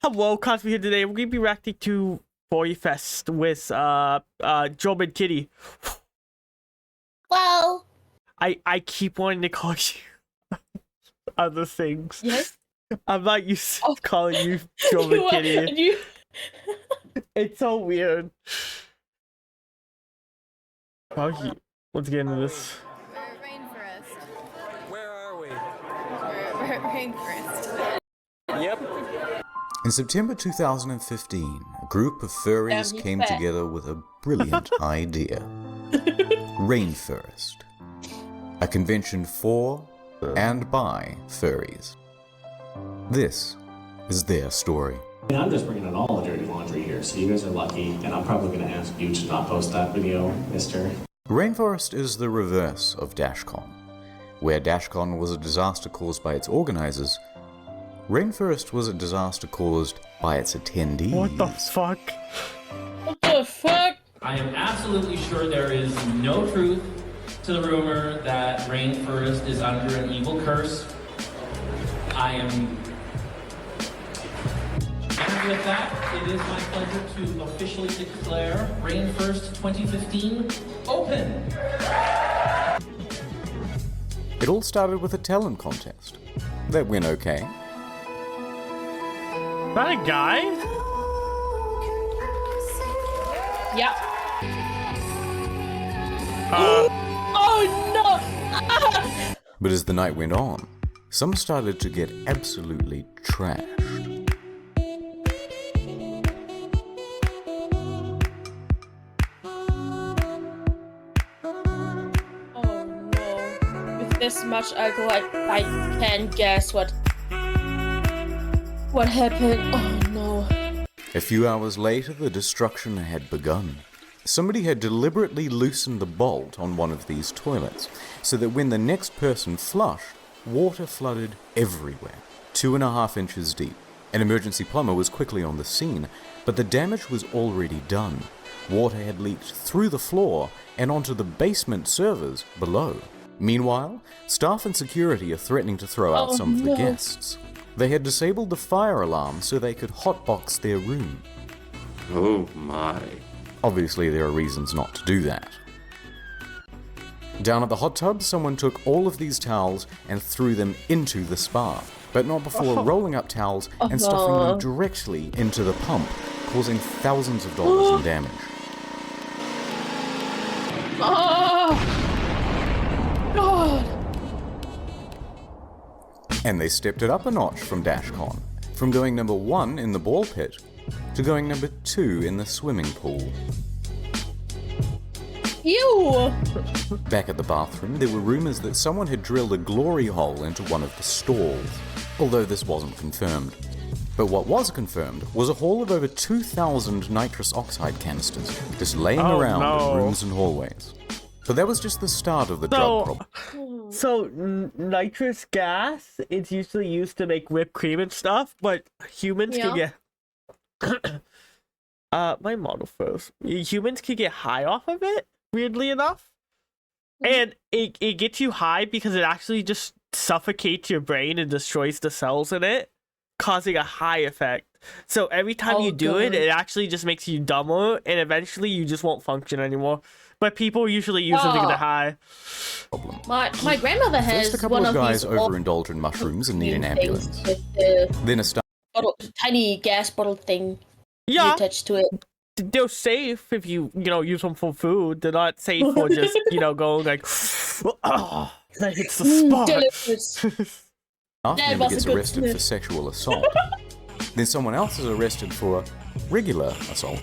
Hello, Cosby here today. We're gonna be reacting to Rainfurrest with GermanKitty. Well, I keep wanting to call you other things. yes. I'm not used to Oh. calling you GermanKitty. You It's so weird. Oh, let's get into this. We're at Rainfurrest. Where are we? We're at Rainfurrest. Yep. In September 2015, a group of furries came together with a brilliant idea. Rainfurrest, a convention for and by furries. This is their story. I'm just bringing in all the dirty laundry here, so you guys are lucky, and I'm probably going to ask you to not post that video, mister. Rainfurrest is the reverse of DashCon. Where DashCon was a disaster caused by its organizers, Rainfurrest was a disaster caused by its attendees. What the fuck? What the fuck? I am absolutely sure there is no truth to the rumor that Rainfurrest is under an evil curse. And with that, it is my pleasure to officially declare Rainfurrest 2015 open. It all started with a talent contest. That went okay. Is that a guy? Yeah. Oh no! Ah! But as the night went on, some started to get absolutely trashed. Oh no! With this much alcohol, I can guess what happened. Oh no! A few hours later, the destruction had begun. Somebody had deliberately loosened the bolt on one of these toilets, so that when the next person flushed, water flooded everywhere, 2.5 inches deep. An emergency plumber was quickly on the scene, but the damage was already done. Water had leaked through the floor and onto the basement servers below. Meanwhile, staff and security are threatening to throw out some of the guests. They had disabled the fire alarm so they could hotbox their room. Oh my. Obviously, there are reasons not to do that. Down at the hot tub, someone took all of these towels and threw them into the spa, but not before rolling up towels and stuffing them directly into the pump, causing thousands of dollars in damage. Oh God! And they stepped it up a notch from DashCon, from going number 1 in the ball pit to going number 2 in the swimming pool. Ew! Back at the bathroom, there were rumors that someone had drilled a glory hole into one of the stalls, although this wasn't confirmed. But what was confirmed was a haul of over 2,000 nitrous oxide canisters just laying around in rooms and hallways. But that was just the start of the drug problem. So nitrous gas is usually used to make whipped cream and stuff, but humans can get my model first. Humans can get high off of it, weirdly enough. And it gets you high because it actually just suffocates your brain and destroys the cells in it, causing a high effect. So every time you do it, it actually just makes you dumber, and eventually you just won't function anymore. But people usually use it to get high. My grandmother has First, a couple one of guys these overindulge in mushrooms and need an ambulance. With Then a tiny gas bottle thing Yeah, attached to it. they're safe if you use them for food. They're not safe for just going like, oh, that hits the spot. Delicious. staff That member was a gets good arrested sniff. for sexual assault. Then someone else is arrested for regular assault.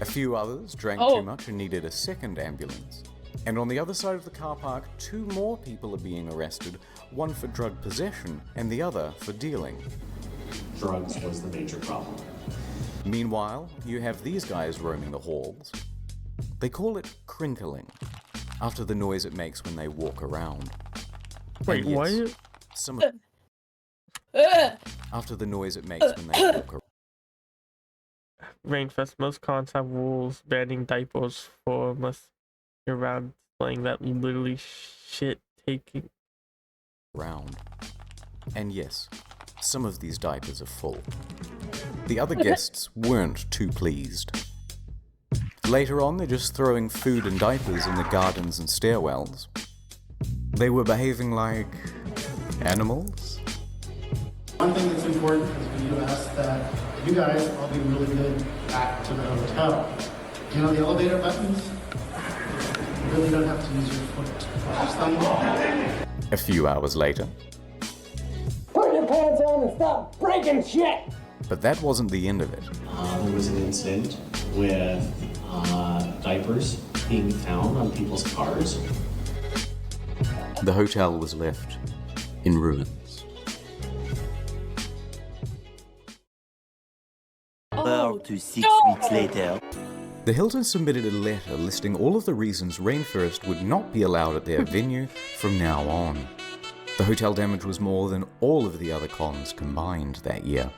A few others drank too much and needed a second ambulance. And on the other side of the car park, 2 more people are being arrested, one for drug possession and the other for dealing. Drugs was the major problem. Meanwhile, you have these guys roaming the halls. They call it crinkling, after the noise it makes when they walk around. Wait, And yes, what? Some after the noise it makes when they walk around. Rainfest, most cons have rules banning diapers for unless you're around playing that literally shit taking And yes, some of these diapers are full. The other guests weren't too pleased. Later on, they're just throwing food and diapers in the gardens and stairwells. They were behaving like animals? One thing that's important is we do ask that you guys all be really good back to the hotel. You know the elevator buttons? You really don't have to use your foot. Just thumb them. A few hours later. Put your pants on and stop breaking shit! But that wasn't the end of it. There was an incident with diapers being found on people's cars. The hotel was left in ruins. Oh, 4 to 6 weeks later. The Hilton submitted a letter listing all of the reasons Rainfurrest would not be allowed at their venue from now on. The hotel damage was more than all of the other cons combined that year.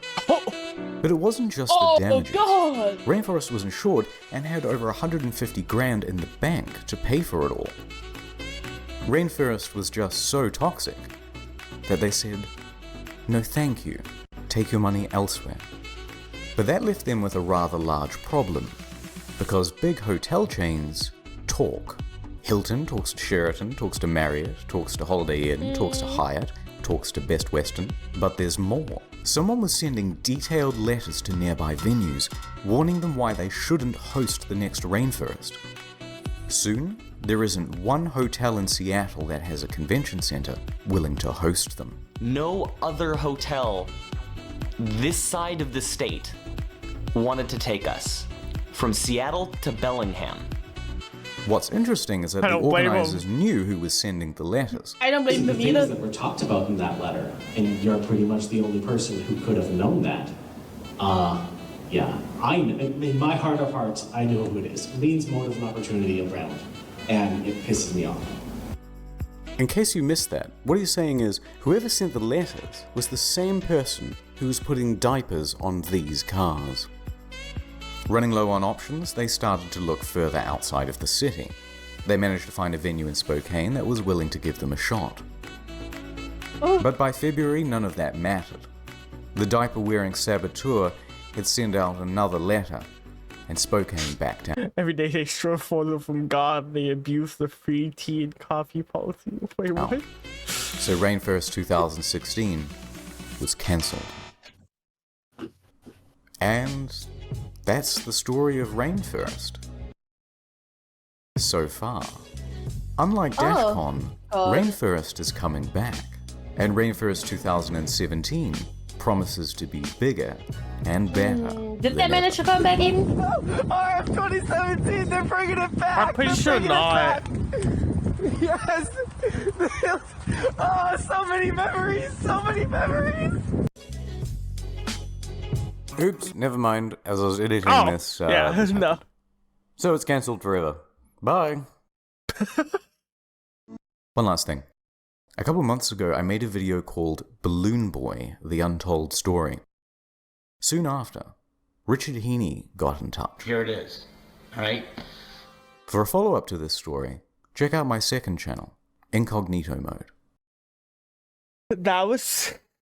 But it wasn't just the damages. God! Rainfurrest was insured and had over 150 grand in the bank to pay for it all. Rainfurrest was just so toxic that they said, "No thank you, take your money elsewhere." But that left them with a rather large problem, because big hotel chains talk. Hilton talks to Sheraton, talks to Marriott, talks to Holiday Inn, talks to Hyatt, talks to Best Western, but there's more. Someone was sending detailed letters to nearby venues, warning them why they shouldn't host the next Rainfurrest. Soon, there isn't one hotel in Seattle that has a convention center willing to host them. No other hotel this side of the state wanted to take us. From Seattle to Bellingham. What's interesting is that I the don't blame organizers knew who was sending the letters. I don't blame The them things either. that were talked about in that letter, and you're pretty much the only person who could have known that. Yeah, in my heart of hearts, I know who it is. Leans motive and opportunity around, and it pisses me off. In case you missed that, what he's saying is whoever sent the letters was the same person who was putting diapers on these cars. Running low on options, they started to look further outside of the city. They managed to find a venue in Spokane that was willing to give them a shot. But by February, none of that mattered. The diaper-wearing saboteur had sent out another letter, and Spokane backed out. Every day they stroll further from God, they abuse the free tea and coffee policy. Wait, what? So Rainfurrest 2016 was cancelled. And that's the story of Rainfurrest. So far. Unlike DashCon, Rainfurrest is coming back, and Rainfurrest 2017 promises to be bigger and better. Did they manage to come back in? RF 2017, they're bringing it back! I'm pretty sure not. Yes! Oh, so many memories! So many memories! Oops, never mind. As I was editing Oh, this, yeah, this no. happened. So it's cancelled forever. Bye. One last thing. A couple months ago, I made a video called Balloon Boy, The Untold Story. Soon after, Richard Heaney got in touch. Here it is. All right. For a follow-up to this story, check out my second channel, Incognito Mode. That was